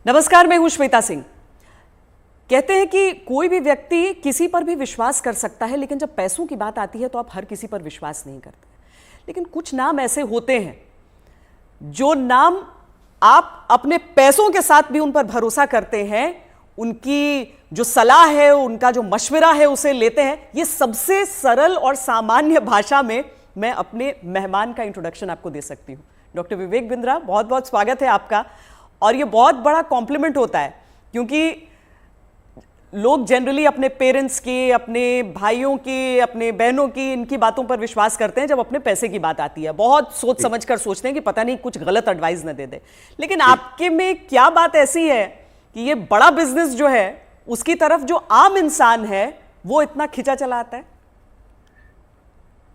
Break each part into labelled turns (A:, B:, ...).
A: नमस्कार, मैं हूं श्वेता सिंह। कहते हैं कि कोई भी व्यक्ति किसी पर भी विश्वास कर सकता है, लेकिन जब पैसों की बात आती है तो आप हर किसी पर विश्वास नहीं करते। लेकिन कुछ नाम ऐसे होते हैं जो नाम आप अपने पैसों के साथ भी उन पर भरोसा करते हैं, उनकी जो सलाह है, उनका जो मशवरा है उसे लेते हैं। ये सबसे सरल और सामान्य भाषा में मैं अपने मेहमान का इंट्रोडक्शन आपको दे सकती हूँ। डॉक्टर विवेक बिंद्रा, बहुत बहुत स्वागत है आपका। और ये बहुत बड़ा कॉम्प्लीमेंट होता है क्योंकि लोग जनरली अपने पेरेंट्स की, अपने भाइयों की, अपने बहनों की, इनकी बातों पर विश्वास करते हैं। जब अपने पैसे की बात आती है बहुत सोच समझ कर सोचते हैं कि पता नहीं कुछ गलत एडवाइस न दे दे। लेकिन आपके में क्या बात ऐसी है कि ये बड़ा बिजनेस जो है उसकी तरफ जो आम इंसान है वो इतना खिंचा चला आता है?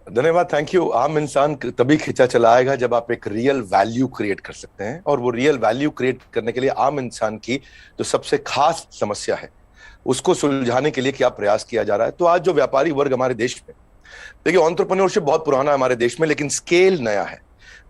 B: धन्यवाद, थैंक यू। आम इंसान तभी खिंचा चला आएगा जब आप एक रियल वैल्यू क्रिएट कर सकते हैं, और वो रियल वैल्यू क्रिएट करने के लिए आम इंसान की जो सबसे खास समस्या है उसको सुलझाने के लिए क्या प्रयास किया जा रहा है। तो आज जो व्यापारी वर्ग हमारे देश में, देखिए, एंटरप्रेन्योरशिप बहुत पुराना है हमारे देश में, लेकिन स्केल नया है।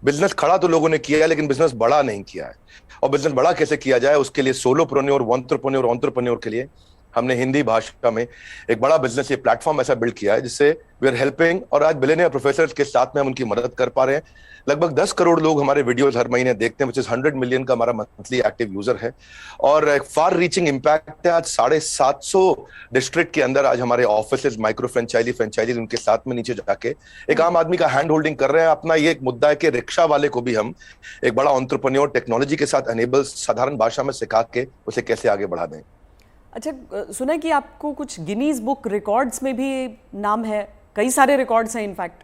B: बिजनेस खड़ा तो लोगों ने किया है, लेकिन बिजनेस बड़ा नहीं किया है। और बिजनेस बड़ा कैसे किया जाए, उसके लिए सोलोप्रेन्योर, एंटरप्रेन्योर के लिए हमने हिंदी भाषा में एक बड़ा बिजनेस, ये प्लेटफॉर्म ऐसा बिल्ड किया है जिससे वी आर हेल्पिंग, और आज बिलियनियर प्रोफेसर्स के साथ में हम उनकी मदद कर पा रहे हैं। लगभग 10 करोड़ लोग हमारे वीडियोस हर महीने देखते हैं, विच इज 100 मिलियन का हमारा मंथली एक्टिव यूजर है, और एक फार रीचिंग इम्पैक्ट है। आज 750 डिस्ट्रिक्ट के अंदर आज हमारे ऑफिस, माइक्रो फ्रेंचाइजी उनके साथ में नीचे जाके एक आम आदमी का हैंड होल्डिंग कर रहे हैं। अपना ये एक मुद्दा है कि रिक्शा वाले को भी हम एक बड़ा एंटरप्रेन्योर टेक्नोलॉजी के साथ एनेबल, साधारण भाषा में सिखा के उसे कैसे आगे बढ़ा दें।
A: अच्छा, सुना है कि आपको कुछ गिनीज बुक रिकॉर्ड्स में भी नाम है, कई सारे रिकॉर्ड्स हैं इनफैक्ट।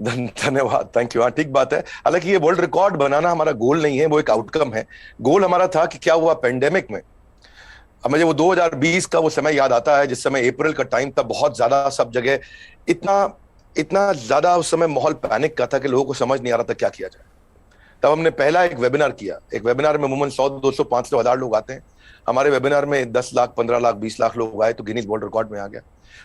B: धन्यवाद, थैंक यू। हाँ, ठीक बात है। हालांकि ये वर्ल्ड रिकॉर्ड बनाना हमारा गोल नहीं है, वो एक आउटकम है। गोल हमारा था कि क्या हुआ पेंडेमिक में। अब मुझे वो 2020 का वो समय याद आता है जिस समय अप्रैल का टाइम था, बहुत ज्यादा सब जगह इतना ज्यादा उस समय माहौल पैनिक का था कि लोगों को समझ नहीं आ रहा था क्या किया जाए। तब हमने पहला एक वेबिनार किया। एक वेबिनार में अमूमन 100, 200, 500, 1000 लोग आते हैं। हमारे वेबिनार में 10 लाख, 15 लाख, 20 लाख लोग आए तो गिनीज वर्ल्ड रिकॉर्ड में आ गया।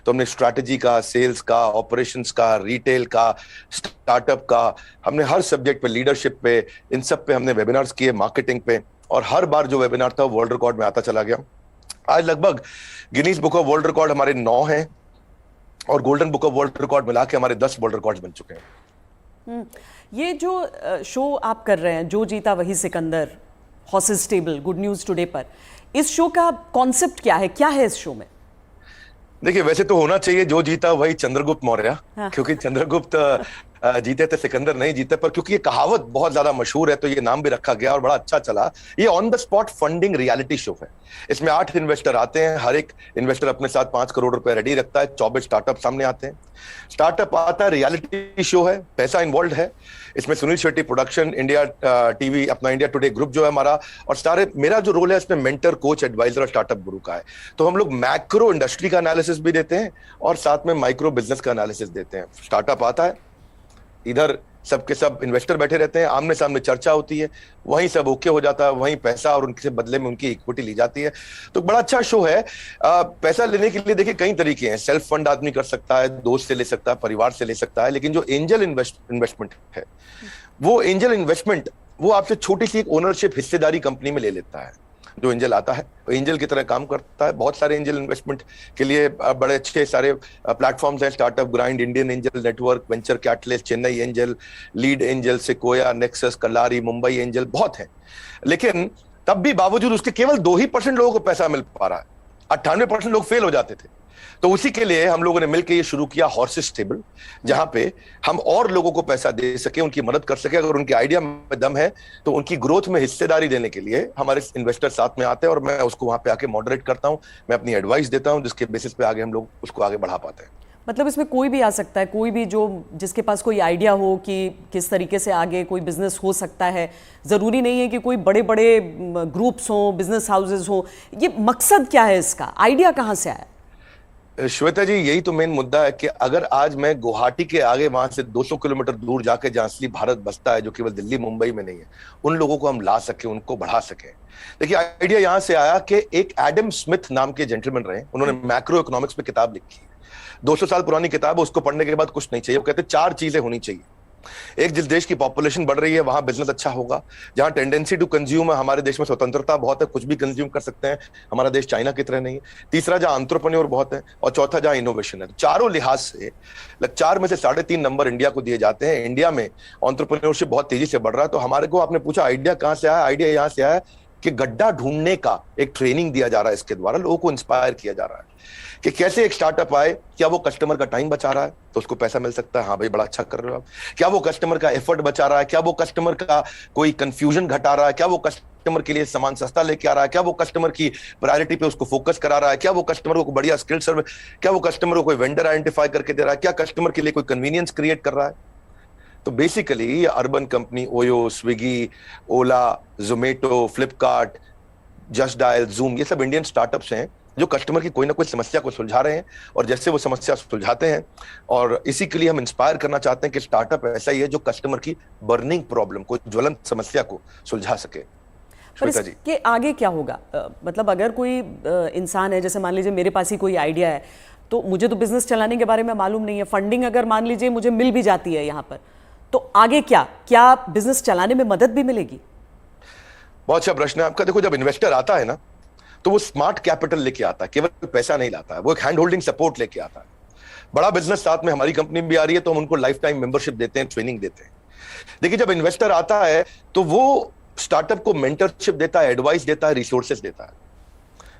B: तो हमने स्ट्रैटेजी का, सेल्स का, ऑपरेशंस का, रिटेल का, स्टार्टअप का, हमने हर सब्जेक्ट पे, लीडरशिप पे, इन सब पे हमने वेबिनार्स किए, मार्केटिंग पे, और हर बार जो वेबिनार था वर्ल्ड रिकॉर्ड में आता चला गया। आज लगभग Guinness book of world record हमारे 9 हैं, और golden book of world record मिला के हमारे 10 वर्ल्ड रिकॉर्ड बन चुके हैं।
A: ये जो शो आप कर रहे हैं, जो जीता वही Sikandar, horses table, good news today पर, इस शो का कॉन्सेप्ट क्या है? क्या है इस शो में?
B: देखिए, वैसे तो होना चाहिए जो जीता वही चंद्रगुप्त मौर्य।
A: हाँ।
B: क्योंकि चंद्रगुप्त जीते थे, सिकंदर नहीं जीते, पर क्योंकि ये कहावत बहुत ज्यादा मशहूर है तो ये नाम भी रखा गया और बड़ा अच्छा चला। ये on the spot funding reality show है। इसमें 8 इन्वेस्टर आते हैं, हर एक इन्वेस्टर अपने साथ 5 करोड़ रुपए रेडी रखता है। 24 स्टार्टअप सामने आते हैं। स्टार्टअप आता है, रियलिटी शो है, पैसा इन्वॉल्व है। इसमें Sunil Shetty production, India TV, अपना इंडिया टुडे ग्रुप जो है हमारा, और सारे, मेरा जो रोल है इसमें मेंटर, कोच, एडवाइजर और स्टार्टअप गुरु का है। तो हम लोग मैक्रो इंडस्ट्री का एनालिसिस भी देते हैं और साथ में माइक्रो बिजनेस का एनालिसिस देते हैं। स्टार्टअप आता है, इधर सबके सब इन्वेस्टर बैठे रहते हैं, आमने सामने चर्चा होती है, वहीं सब ओके हो जाता है, वहीं पैसा और उनके बदले में उनकी इक्विटी ली जाती है। तो बड़ा अच्छा शो है। पैसा लेने के लिए देखिए कई तरीके हैं। सेल्फ फंड आदमी कर सकता है, दोस्त से ले सकता है, परिवार से ले सकता है, लेकिन जो एंजल इन्वेस्टमेंट है, वो एंजल इन्वेस्टमेंट वो आपसे छोटी सी एक ओनरशिप, हिस्सेदारी कंपनी में ले लेता है। जो एंजल आता है वो एंजल की तरह काम करता है। बहुत सारे एंजल इन्वेस्टमेंट के लिए बड़े अच्छे सारे प्लेटफॉर्म्स हैं। Startup grind, Indian angel network, venture catalyst, Chennai angel, lead angel, Sequoia, Nexus, Kalaari, Mumbai angel, बहुत हैं। लेकिन तब भी बावजूद उसके केवल 2% लोगों को पैसा मिल पा रहा है। 98% लोग फेल हो जाते थे। तो उसी के लिए हम लोगों ने मिलकर ये शुरू किया हॉर्सेस टेबल, जहां पे हम और लोगों को पैसा दे सके, उनकी मदद कर सके। अगर उनके आइडिया में दम है तो उनकी ग्रोथ में हिस्सेदारी देने के लिए हमारे इन्वेस्टर साथ में आते हैं, और मैं उसको वहां पे आके मॉडरेट करता हूं, मैं अपनी एडवाइस देता हूं, जिसके बेसिस पे आगे हम लोग उसको आगे बढ़ा पाते हैं।
A: मतलब इसमें कोई भी आ सकता है, कोई भी जो जिसके पास कोई आइडिया हो कि किस तरीके से आगे कोई बिजनेस हो सकता है। ज़रूरी नहीं है कि कोई बड़े बड़े ग्रुप्स हों, बिजनेस हाउसेज हों। ये मकसद क्या है इसका? आइडिया कहाँ से आया?
B: श्वेता जी, यही तो मेन मुद्दा है कि अगर आज मैं गुवाहाटी के आगे वहां से 200 किलोमीटर दूर जाके, जहां असली भारत बसता है, जो केवल दिल्ली मुंबई में नहीं है, उन लोगों को हम ला सके, उनको बढ़ा सके। देखिए, आइडिया यहां से आया कि एक एडम स्मिथ नाम के जेंटलमैन रहे, उन्होंने मैक्रो इकोनॉमिक्स पे किताब लिखी है। 200 साल पुरानी किताब है, उसको पढ़ने के बाद कुछ नहीं चाहिए। वो कहते 4 चीजें होनी चाहिए एक जिस देश की पॉपुलेशन बढ़ रही है वहां बिजनेस अच्छा होगा, जहां टेंडेंसी टू कंज्यूम है, हमारे देश में स्वतंत्रता बहुत है, कुछ भी कंज्यूम कर सकते हैं, हमारा देश चाइना की तरह नहीं है। तीसरा, जहां एंटरप्रेन्योर बहुत है, और चौथा जहां इनोवेशन है। चारों लिहाज से 4 में से 3.5 नंबर इंडिया को दिए जाते हैं। इंडिया में एंटरप्रेन्योरशिप बहुत तेजी से बढ़ रहा है। तो हमारे को, आपने पूछा आइडिया कहां से आया, आइडिया यहां से आया कि गड्ढा ढूंढने का एक ट्रेनिंग दिया जा रहा है, इसके द्वारा लोगों को इंस्पायर किया जा रहा है कि कैसे एक स्टार्टअप आए, क्या वो कस्टमर का टाइम बचा रहा है तो उसको पैसा मिल सकता है, हाँ भाई बड़ा अच्छा कर रहे हो आप, क्या वो कस्टमर का एफर्ट बचा रहा है, क्या वो कस्टमर का कोई कंफ्यूजन घटा रहा है, क्या वो कस्टमर के लिए सामान सस्ता लेके आ रहा है, क्या वो कस्टमर की प्रायोरिटी पे उसको फोकस करा रहा है, क्या वो कस्टमर को बढ़िया स्किल सर्विस, क्या वो कस्टमर को कोई वेंडर आइडेंटिफाई करके दे रहा है, क्या कस्टमर के लिए कोई कन्वीनियंस क्रिएट कर रहा है। तो बेसिकली अर्बन कंपनी, ओयो, स्विगी, ओला, जोमेटो, फ्लिपकार्ट, जस्ट डायल, जूम, ये सब इंडियन स्टार्टअप्स हैं जो कस्टमर की कोई ना कोई समस्या को सुलझा रहे हैं, और जैसे वो समस्या सुलझाते हैं, और इसी के लिए हम इंस्पायर करना चाहते हैं कि स्टार्टअप ऐसा ही है जो कस्टमर की बर्निंग प्रॉब्लम को, ज्वलंत समस्या को सुलझा सके।
A: पर इसके आगे क्या होगा? मतलब अगर कोई इंसान है, जैसे मान लीजिए मेरे पास ही कोई आइडिया है, तो मुझे तो बिजनेस चलाने के बारे में मालूम नहीं है, फंडिंग अगर मान लीजिए मुझे मिल भी जाती है यहाँ पर, तो आगे क्या बिजनेस चलाने में मदद भी मिलेगी?
B: बहुत अच्छा प्रश्न है आपका। देखो, जब इन्वेस्टर आता है ना, तो वो स्मार्ट कैपिटल लेके आता है, केवल पैसा नहीं लाता है, वो एक हैंड होल्डिंग सपोर्ट लेके आता है। बड़ा बिजनेस साथ में हमारी कंपनी भी आ रही है, तो हम उनको लाइफ टाइम मेंबरशिप देते हैं, ट्रेनिंग देते हैं। देखिए, जब इन्वेस्टर आता है तो वो स्टार्टअप को मेंटरशिप देता है, एडवाइस देता है, रिसोर्सेज देता है।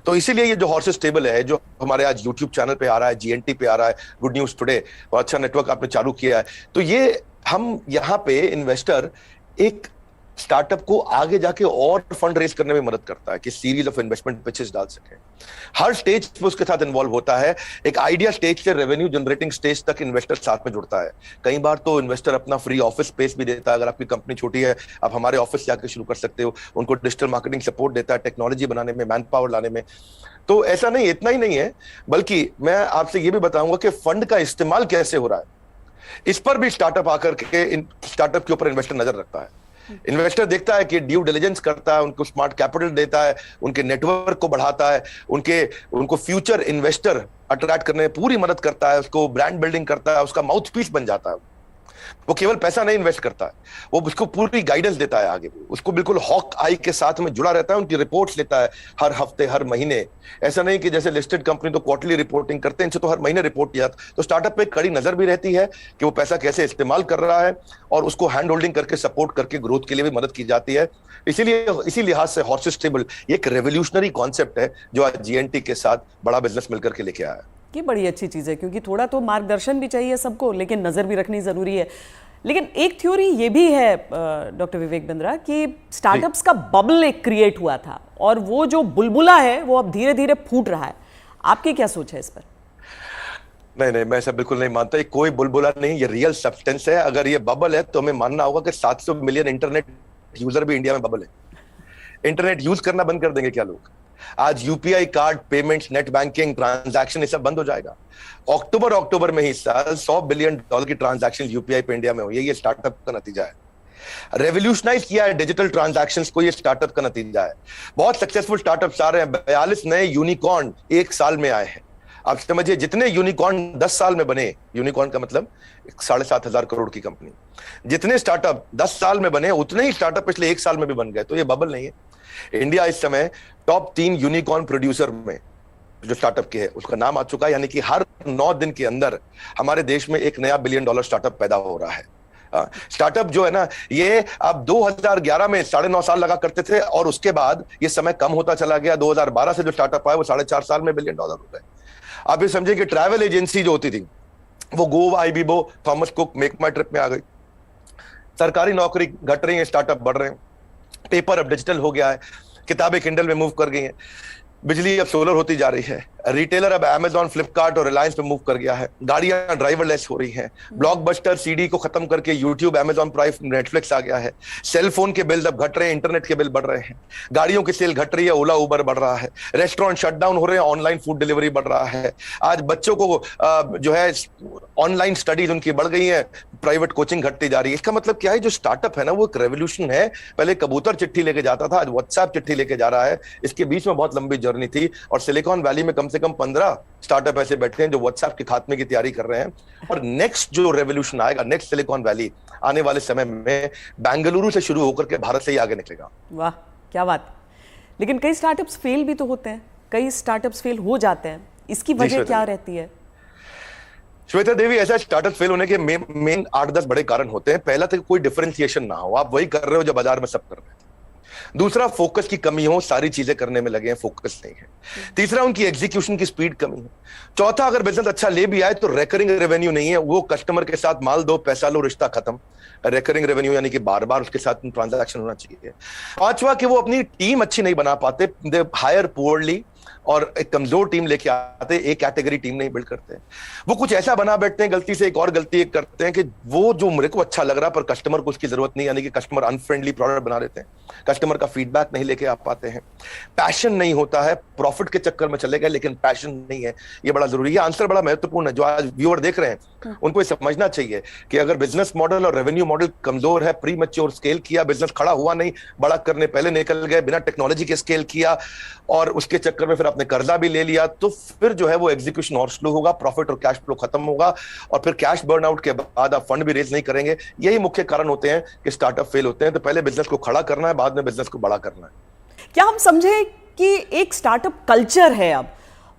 B: तो इसीलिए ये जो हॉर्सेस टेबल है, जो हमारे आज यूट्यूब चैनल पे आ रहा है, जीएनटी पे आ रहा है, गुड न्यूज टुडे, और अच्छा नेटवर्क आपने चालू किया है, तो ये हम यहाँ पे इन्वेस्टर एक स्टार्टअप को आगे जाके और फंड रेज करने में मदद करता है कि सीरीज ऑफ इन्वेस्टमेंट पिचेस डाल सके। हर स्टेज पे उसके साथ इन्वॉल्व होता है। एक आइडिया स्टेज से रेवेन्यू जनरेटिंग स्टेज तक इन्वेस्टर साथ में जुड़ता है। कई बार तो इन्वेस्टर अपना फ्री ऑफिस स्पेस भी देता है। अगर आपकी कंपनी छोटी है, आप हमारे ऑफिस से आकर शुरू कर सकते हो। उनको डिजिटल मार्केटिंग सपोर्ट देता है, टेक्नोलॉजी बनाने में, मैन पावर लाने में। तो ऐसा नहीं, इतना ही नहीं है, बल्कि मैं आपसे ये भी बताऊंगा कि फंड का इस्तेमाल कैसे हो रहा है, इस पर भी स्टार्टअप आकर के स्टार्टअप के ऊपर इन्वेस्टर नजर रखता है। इन्वेस्टर देखता है कि ड्यू डिलिजेंस करता है, उनको स्मार्ट कैपिटल देता है, उनके नेटवर्क को बढ़ाता है, उनको फ्यूचर इन्वेस्टर अट्रैक्ट करने में पूरी मदद करता है, उसको ब्रांड बिल्डिंग करता है, उसका माउथ पीस बन जाता है। वो केवल पैसा नहीं इन्वेस्ट करता है, वो उसको पूरी गाइडेंस देता है आगे, उसको बिल्कुल हॉक आई के साथ में जुड़ा रहता है, उनकी रिपोर्ट्स लेता है हर हफ्ते, हर महीने। ऐसा नहीं कि जैसे लिस्टेड कंपनी तो क्वार्टरली रिपोर्टिंग करते हैं, इनसे तो हर महीने रिपोर्ट किया। तो स्टार्टअप पे कड़ी नजर भी रहती है कि वो पैसा कैसे इस्तेमाल कर रहा है, और उसको हैंड होल्डिंग करके सपोर्ट करके ग्रोथ के लिए भी मदद की जाती है। इसीलिए इसी लिहाज से हॉर्सेस टेबल एक रेवोल्यूशनरी कॉन्सेप्ट है जो आज जीएनटी के साथ बड़ा बिजनेस मिलकर के लेके आया है।
A: ये बड़ी अच्छी चीज़ है, क्योंकि थोड़ा तो मार्गदर्शन भी चाहिए सबको, लेकिन नज़र भी रखनी ज़रूरी है। लेकिन एक थ्योरी ये भी है डॉक्टर विवेक बिंद्रा कि स्टार्टअप्स का बबल एक क्रिएट हुआ था, और वो जो बुलबुला है वो अब धीरे धीरे फूट रहा है। आपकी क्या सोच है इस पर?
B: नहीं, मैं ऐसा बिल्कुल नहीं मानता। ये कोई बुलबुला नहीं, ये रियल सब्सटेंस है। अगर ये बबल है तो हमें मानना होगा कि 700 मिलियन इंटरनेट यूजर भी इंडिया में बबल है। इंटरनेट यूज करना बंद कर देंगे क्या लोग? आज UPI card payments, net banking, transaction, ये सब बंद हो जाएगा। अक्टूबर में ही साल $100 बिलियन की ट्रांजैक्शन यूपीआई पे इंडिया में हुई है। ये स्टार्टअप का नतीजा है। रेवोल्यूशनाइज किया है डिजिटल ट्रांजैक्शंस को, ये स्टार्टअप का नतीजा है। बहुत सक्सेसफुल स्टार्टअप्स आ रहे हैं। 42 नए यूनिकॉर्न 1 साल में आए हैं। आप समझिए, जितने यूनिकॉर्न 10 साल में बने, यूनिकॉर्न का मतलब 7,500 करोड़ की कंपनी, जितने स्टार्टअप 10 साल में बने, उतने ही स्टार्टअप पिछले 1 साल में भी बन गए। तो ये बबल नहीं है। इंडिया इस समय टॉप 3 यूनिकॉर्न प्रोड्यूसर में जो स्टार्टअप के है उसका नाम आ चुका है। यानी कि हर 9 दिन के अंदर हमारे देश में एक नया $1 बिलियन स्टार्टअप पैदा हो रहा है। स्टार्टअप जो है ना, ये अब 2011 में 9.5 साल लगा करते थे, और उसके बाद ये समय कम होता चला गया। 2012 से जो स्टार्टअप आया वो 4.5 साल में $1 बिलियन हो गए। आप ये समझिए कि ट्रैवल एजेंसी जो होती थी वो Goibibo, Thomas Cook, Make My Trip में आ गई। सरकारी नौकरी घट रही है, स्टार्टअप बढ़ रहे हैं। पेपर अब डिजिटल हो गया है, किताबें किंडल में मूव कर गई हैं, बिजली अब सोलर होती जा रही है, रिटेलर अब अमेजॉन, फ्लिपकार्ट और रिलायंस पे मूव कर गया है, गाड़ियां ड्राइवरलेस हो रही हैं, ब्लॉकबस्टर सीडी को खत्म करके यूट्यूब, अमेजॉन प्राइम, नेटफ्लिक्स आ गया है, सेल फोन के बिल अब घट रहे हैं, इंटरनेट के बिल बढ़ रहे हैं, गाड़ियों की सेल घट रही है, ओला उबर बढ़ रहा है, रेस्टोरेंट शटडाउन हो रहे हैं, ऑनलाइन फूड डिलीवरी बढ़ रहा है। आज बच्चों को जो है ऑनलाइन स्टडीज उनकी बढ़ गई है, प्राइवेट कोचिंग घटती जा रही है। इसका मतलब क्या है, जो स्टार्टअप है ना वो एक रेवोल्यूशन है। पहले कबूतर चिट्ठी लेके जाता था, आज व्हाट्सएप चिट्ठी लेके जा रहा है। इसके बीच में बहुत लंबी जर्नी थी, और सिलिकॉन वैली में कम से कम 15 स्टार्टअप ऐसे बैठे हैं जो व्हाट्सएप के खात्मे की तैयारी कर रहे हैं। और नेक्स्ट जो रेवोल्यूशन आएगा, नेक्स्ट सिलिकॉन वैली आने वाले समय में बेंगलुरु से शुरू होकर के भारत से ही आगे निकलेगा।
A: वाह, क्या बात। लेकिन कई स्टार्टअप्स फेल भी तो होते हैं, कई स्टार्टअप्स फेल हो जाते हैं, इसकी वजह क्या रहती है?
B: श्वेता देवी, ऐसा स्टार्टअप फेल होने के मेन 8-10 बड़े कारण होते हैं। पहला तो कोई डिफरेंशिएशन ना हो, आप वही कर रहे हो जो बाजार में सब कर रहे हैं। दूसरा, फोकस की कमी हो, सारी चीजें करने में लगे हैं, फोकस नहीं है। तीसरा, उनकी एग्जीक्यूशन की स्पीड कमी है। चौथा, अगर बिजनेस अच्छा ले भी आए तो रेकरिंग रेवेन्यू नहीं है, वो कस्टमर के साथ माल दो पैसा लो रिश्ता खत्म। रेकरिंग रेवेन्यू यानी कि बार बार उसके साथ ट्रांजैक्शन होना चाहिए। पांचवा, कि वो अपनी टीम अच्छी नहीं बना पाते, दे हायर पुअरली, और एक कमजोर टीम लेके आते, एक कैटेगरी टीम नहीं बिल्ड करते। वो कुछ ऐसा बना बैठते हैं, गलती से एक और गलती एक करते हैं कि वो जो मेरे को अच्छा लग रहा पर कस्टमर को उसकी जरूरत नहीं, यानी कि कस्टमर अनफ्रेंडली प्रोडक्ट बना देते हैं, कस्टमर का फीडबैक नहीं लेके आ पाते हैं। पैशन नहीं होता है, प्रॉफिट के चक्कर में चले गए लेकिन पैशन नहीं है, ये बड़ा जरूरी है। आंसर बड़ा महत्वपूर्ण है। जो आज व्यूअर देख रहे हैं उनको ये समझना चाहिए कि अगर बिजनेस मॉडल और रेवेन्यू मॉडल कमजोर है, प्री मैच्योर स्केल किया, बिजनेस खड़ा हुआ नहीं, बड़ा करने पहले निकल गए, बिना टेक्नोलॉजी के स्केल किया और उसके चक्कर में फिर आपने कर्जा भी ले लिया, तो फिर जो है वो एग्जीक्यूशन और स्लो होगा, प्रॉफिट और कैश फ्लो खत्म होगा, और फिर कैश बर्नआउट के बाद आप फंड भी रेज नहीं करेंगे। यही मुख्य कारण होते हैं कि स्टार्टअप फेल होते हैं। तो पहले बिजनेस को खड़ा करना है, बाद में बिजनेस को बड़ा करना है।
A: क्या हम समझे कि एक स्टार्टअप कल्चर है अब,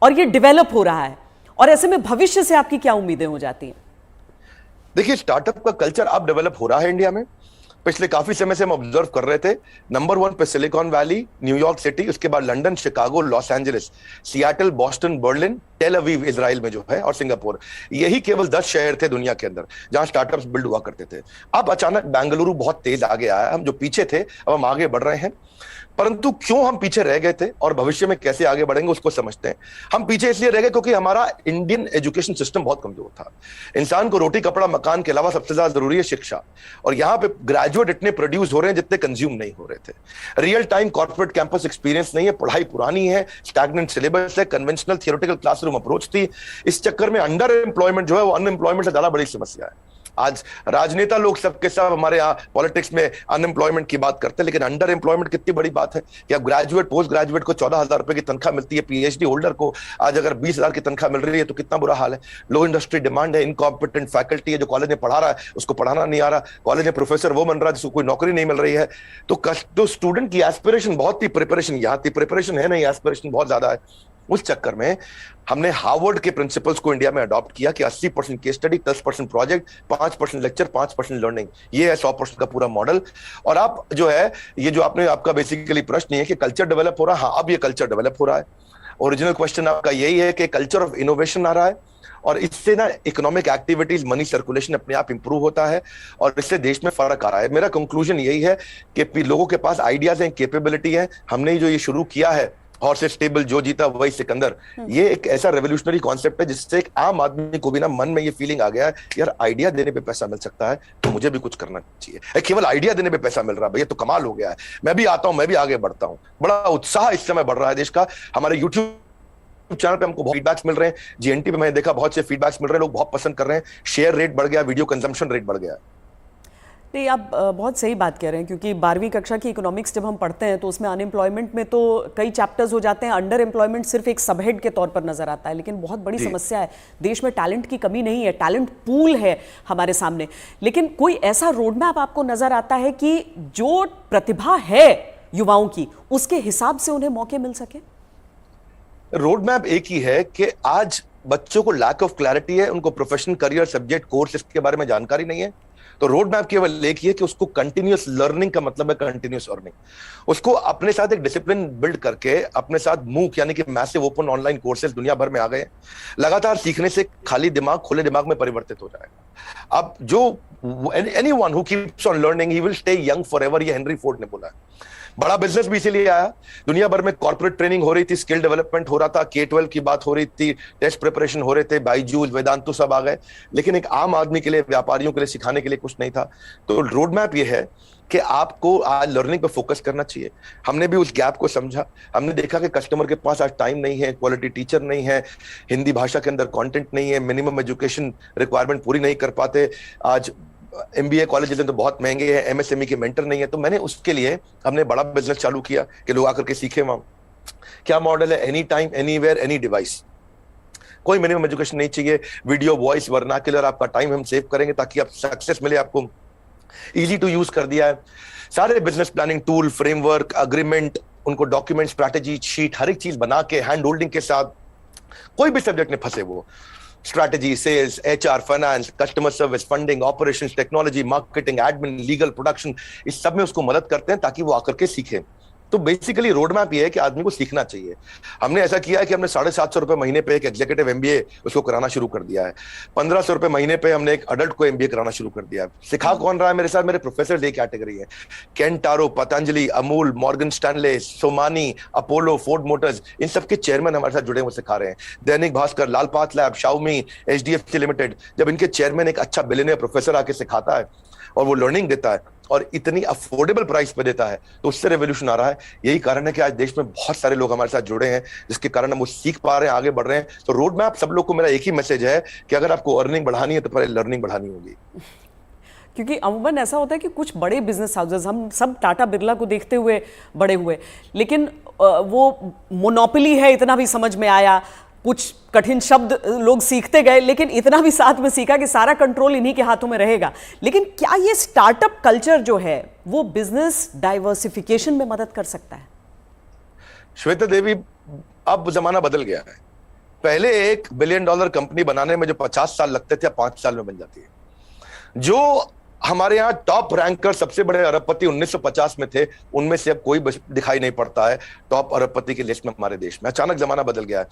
A: और ये डेवलप हो रहा है, और ऐसे में भविष्य से आपकी क्या उम्मीदें हो जाती हैं?
B: देखिए, स्टार्टअप का कल्चर अब डेवलप हो रहा है इंडिया में। पिछले काफी समय से हम ऑब्जर्व कर रहे थे, नंबर 1 पे सिलिकॉन वैली, न्यूयॉर्क सिटी, उसके बाद London, Chicago, Los Angeles, Seattle, Boston, Berlin, Tel Aviv Israel में जो है, और सिंगापुर। यही केवल 10 शहर थे दुनिया के अंदर जहां स्टार्टअप्स बिल्ड हुआ करते थे। अब अचानक बेंगलुरु बहुत तेज आगे आया। हम जो पीछे थे अब हम आगे बढ़ रहे हैं। परंतु क्यों हम पीछे रह गए थे और भविष्य में कैसे आगे बढ़ेंगे उसको समझते हैं। हम पीछे इसलिए रह गए क्योंकि हमारा इंडियन एजुकेशन सिस्टम बहुत कमजोर था। इंसान को रोटी कपड़ा मकान के अलावा सबसे ज्यादा जरूरी है शिक्षा, और यहाँ पे ग्रेजुएट इतने प्रोड्यूस हो रहे हैं जितने कंज्यूम नहीं हो रहे थे। Real time corporate campus experience नहीं है, पढ़ाई पुरानी है, स्टैग्नेंट सिलेबस है, कन्वेंशनल थियोरेटिकल क्लासरूम अप्रोच थी। इस चक्कर में अंडर एम्प्लॉयमेंट जो है वो अनएम्प्लॉयमेंट से ज्यादा बड़ी समस्या है। आज राजनेता लोग सबके सब हमारे यहाँ पॉलिटिक्स में अनएम्प्लॉयमेंट की बात करते हैं, लेकिन अंडर एम्प्लॉयमेंट कितनी बड़ी बात है कि अब ग्रेजुएट पोस्ट ग्रेजुएट को 14,000 रुपए की तनख्वाह मिलती है, पीएचडी होल्डर को आज अगर 20,000 की तनख्वाह मिल रही है तो कितना बुरा हाल है। लो इंडस्ट्री डिमांड है, इनकॉम्पिटेंट फैकल्टी है, जो कॉलेज में पढ़ा रहा है उसको पढ़ाना नहीं आ रहा, कॉलेज में प्रोफेसर वो बन रहा है जिसको कोई नौकरी नहीं मिल रही है। तो स्टूडेंट की एस्पिरेशन बहुत थी, प्रिपरेशन यहाँ थी, प्रिपरेशन है नहीं, एस्पिरेशन बहुत ज्यादा है। उस चक्कर में हमने हार्वर्ड के प्रिंसिपल्स को इंडिया में अडॉप्ट किया कि 80% case study, 10% project, 5% lecture, 5% learning, ये है 100% का पूरा मॉडल। और आप जो है ये जो आपका बेसिकली प्रश्न है कि कल्चर डेवलप हो रहा है, हाँ अब ये कल्चर डेवलप हो रहा है। ओरिजिनल क्वेश्चन आपका यही है कि कल्चर ऑफ इनोवेशन आ रहा है, और इससे ना इकोनॉमिक एक्टिविटीज, मनी सर्कुलेशन अपने आप इंप्रूव होता है, और इससे देश में फर्क आ रहा है। मेरा कंक्लूजन यही है कि लोगों के पास आइडियाज हैं, कैपेबिलिटी है। हमने जो ये शुरू किया है हॉर्सेस टेबल, जो जीता वही सिकंदर, ये एक ऐसा रेवोल्यूशनरी कॉन्सेप्ट है जिससे एक आम आदमी को भी ना मन में ये फीलिंग आ गया है, यार आइडिया देने पे पैसा मिल सकता है तो मुझे भी कुछ करना चाहिए। केवल आइडिया देने पे पैसा मिल रहा है, भैया तो कमाल हो गया है, मैं भी आता हूं, मैं भी आगे बढ़ता हूं। बड़ा उत्साह इस समय बढ़ रहा है देश का। हमारे यूट्यूब चैनल पे हमको बहुत फीडबैक्स मिल रहे हैं, जीएनटी पे मैंने देखा बहुत से फीडबैक्स मिल रहे हैं, लोग बहुत पसंद कर रहे हैं, शेयर रेट बढ़ गया, वीडियो कंजम्पशन रेट बढ़ गया।
A: नहीं, आप बहुत सही बात कह रहे हैं, क्योंकि 12वीं कक्षा की इकोनॉमिक्स जब हम पढ़ते हैं तो उसमें अनएम्प्लॉयमेंट में तो कई चैप्टर्स हो जाते हैं, अंडर एम्प्लॉयमेंट सिर्फ एक सबहेड के तौर पर नजर आता है। लेकिन बहुत बड़ी समस्या है, देश में टैलेंट की कमी नहीं है, टैलेंट पूल है हमारे सामने। लेकिन कोई ऐसा रोड मैप आपको नजर आता है कि जो प्रतिभा है युवाओं की उसके हिसाब से उन्हें मौके मिल सके?
B: रोड मैप एक ही है कि आज बच्चों को लैक ऑफ क्लैरिटी है, उनको प्रोफेशनल करियर सब्जेक्ट कोर्स इसके बारे में जानकारी नहीं है। तो रोड मैप केवल एक ही है कि उसको कंटिन्यूअस लर्निंग का मतलब है कंटिन्यूअस अर्निंग। उसको अपने साथ एक डिसिप्लिन बिल्ड करके अपने साथ मूक यानी कि मैसिव ओपन ऑनलाइन कोर्सेज दुनिया भर में आ गए, लगातार सीखने से खाली दिमाग खुले दिमाग में परिवर्तित हो जाएगा। अब जो anyone who keeps on learning he will stay young forever, ये हेनरी फोर्ड ने बोला है। बड़ा बिजनेस भी इसीलिए आया, दुनिया भर में कॉर्पोरेट ट्रेनिंग हो रही थी, स्किल डेवलपमेंट हो रहा था, K-12 की बात हो रही थी, टेस्ट प्रिपरेशन हो रहे थे, बायजूस, वेदांतु सब आ गए, लेकिन एक आम आदमी के लिए, व्यापारियों के लिए सिखाने के लिए कुछ नहीं था। तो रोड मैप ये है कि आपको आज लर्निंग पे फोकस करना चाहिए। हमने भी उस गैप को समझा, हमने देखा कि कस्टमर के पास आज टाइम नहीं है, क्वालिटी टीचर नहीं है, हिंदी भाषा के अंदर कंटेंट नहीं है, मिनिमम एजुकेशन रिक्वायरमेंट पूरी नहीं कर पाते, आज MBA कॉलेज तो बहुत महंगे हैं, MSME के मेंटर नहीं है। तो मैंने उसके लिए हमने बड़ा बिजनेस चालू किया कि लोग आकर के सीखे वहां, क्या मॉडल है? Any time, anywhere, any device. कोई मिनिमम एजुकेशन नहीं चाहिए। वीडियो, वॉइस, वर्नाक्युलर, आपका टाइम हम सेव करेंगे ताकि आप सक्सेस मिले आपको। इजी टू यूज कर दिया है। सारे business planning tool, framework, agreement, उनको डॉक्यूमेंट, स्ट्रैटेजी शीट, हर एक चीज बना के हैंड होल्डिंग के साथ, कोई भी सब्जेक्ट में फंसे वो, strategy, sales, HR, finance, customer service, funding, operations, technology, marketing, admin, legal, production, इस सब में उसको मदद करते हैं ताकि वो आकर के सीखे। तो बेसिकली रोड मैप ये है कि आदमी को सीखना चाहिए। हमने ऐसा किया है कि हमने 750 रुपए महीने पे एक एग्जीक्यूटिव एमबीए उसको कराना शुरू कर दिया है। 1500 रुपए महीने पे हमने एक अडल्ट को एमबीए कराना शुरू कर दिया है। सिखा कौन रहा है मेरे साथ? मेरे प्रोफेसर एक कैटेगरी है। केंटारो, Patanjali, Amul, Morgan Stanley, Somani, Apollo, Ford Motors, इन सबके चेयरमैन हमारे साथ जुड़े हुए सिखा रहे हैं। दैनिक भास्कर, लाल पाथ लैब, शाओमी, एचडीएफसी लिमिटेड, जब इनके चेयरमैन एक अच्छा बिलियनियर प्रोफेसर आके सिखाता है और वो लर्निंग देता है और इतनी अफोर्डेबल प्राइस पे देता है, तो उससे रेवोल्यूशन आ रहा है। यही कारण है कि आज देश में बहुत सारे लोग हमारे साथ जुड़े हैं, जिसके कारण हम वो सीख पा रहे हैं, आगे बढ़ रहे हैं। तो रोड मैप सब लोग को मेरा एक ही मैसेज है कि अगर आपको अर्निंग बढ़ानी है तो पहले लर्निंग बढ़ानी होगी।
A: क्योंकि अमूमन ऐसा होता है कि कुछ बड़े बिजनेस हाउसेस, हम सब टाटा बिरला को देखते हुए बड़े हुए, लेकिन वो मोनोपोली है इतना भी समझ में आया। कुछ कठिन शब्द लोग सीखते गए, लेकिन इतना भी साथ में सीखा कि सारा कंट्रोल इन्हीं के हाथों में रहेगा। लेकिन क्या ये स्टार्टअप कल्चर जो है वो बिजनेस डाइवर्सिफिकेशन में मदद कर सकता है?
B: श्वेता देवी, अब जमाना बदल गया है। पहले $1 बिलियन कंपनी बनाने में जो 50 साल लगते थे, 5 साल में बन जाती है। जो हमारे यहाँ टॉप रैंकर सबसे बड़े अरबपति 1950 में थे, उनमें से अब कोई दिखाई नहीं पड़ता है टॉप अरबपति की लिस्ट में हमारे देश में। अचानक जमाना बदल गया है।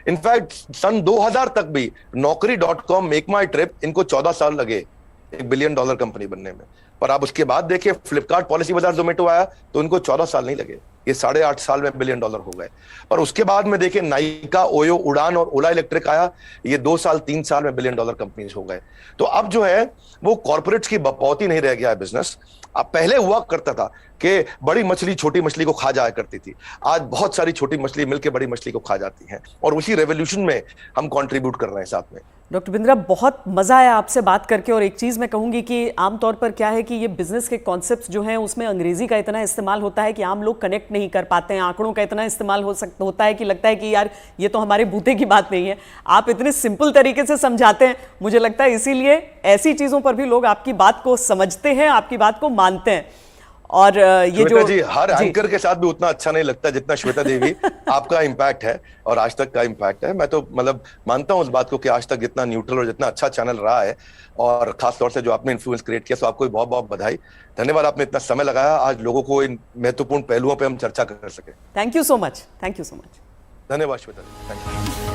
B: इनफैक्ट सन 2000 तक भी नौकरी.com, मेक माई ट्रिप, इनको 14 साल लगे $1 बिलियन कंपनी बनने में। पर आप उसके बाद देखिए, फ्लिपकार्ट, पॉलिसी बाजार, जोमेटो आया तो इनको 14 साल नहीं लगे, ये 8.5 साल में $1 बिलियन हो गए। पर उसके बाद में देखिए, नाइका, ओयो, उड़ान और ओला इलेक्ट्रिक आया, ये 2 साल 3 साल में $1 बिलियन कंपनीज हो गए। तो अब जो है वो कॉर्पोरेट्स की बपौती नहीं रह गया है बिजनेस। अब पहले हुआ करता था कि बड़ी मछली छोटी मछली को खा जाया करती थी, आज बहुत सारी छोटी मछली मिलकर बड़ी मछली को खा जाती हैं, और उसी रेवोल्यूशन में हम कंट्रीब्यूट कर रहे हैं साथ में।
A: डॉक्टर बिंद्रा, बहुत मजा आया आपसे बात करके। और एक चीज मैं कहूंगी कि आमतौर पर क्या है कि ये बिजनेस के कॉन्सेप्ट्स जो हैं उसमें अंग्रेजी का इतना इस्तेमाल होता है कि आम लोग कनेक्ट नहीं कर पाते हैं। आंकड़ों का इतना इस्तेमाल होता है कि लगता है कि यार ये तो हमारे बूते की बात नहीं है। आप इतने सिंपल तरीके से समझाते हैं, मुझे लगता है इसीलिए ऐसी चीजों पर भी लोग आपकी बात को समझते हैं, आपकी बात को मानते हैं। और ये जो
B: जी, हर एंकर के साथ भी उतना अच्छा नहीं लगता जितना श्वेता देवी आपका इम्पैक्ट है और आज तक का इम्पैक्ट है। मैं तो मतलब मानता हूं उस बात को कि आज तक जितना न्यूट्रल और जितना अच्छा चैनल रहा है, और खास तौर से जो आपने इन्फ्लुएंस क्रिएट किया, तो आपको बहुत बहुत बधाई। धन्यवाद, आपने इतना समय लगाया आज लोगों को इन महत्वपूर्ण पहलुओं पर हम चर्चा कर सके।
A: Thank you so much. Thank you so much.
B: धन्यवाद श्वेता, थैंक यू।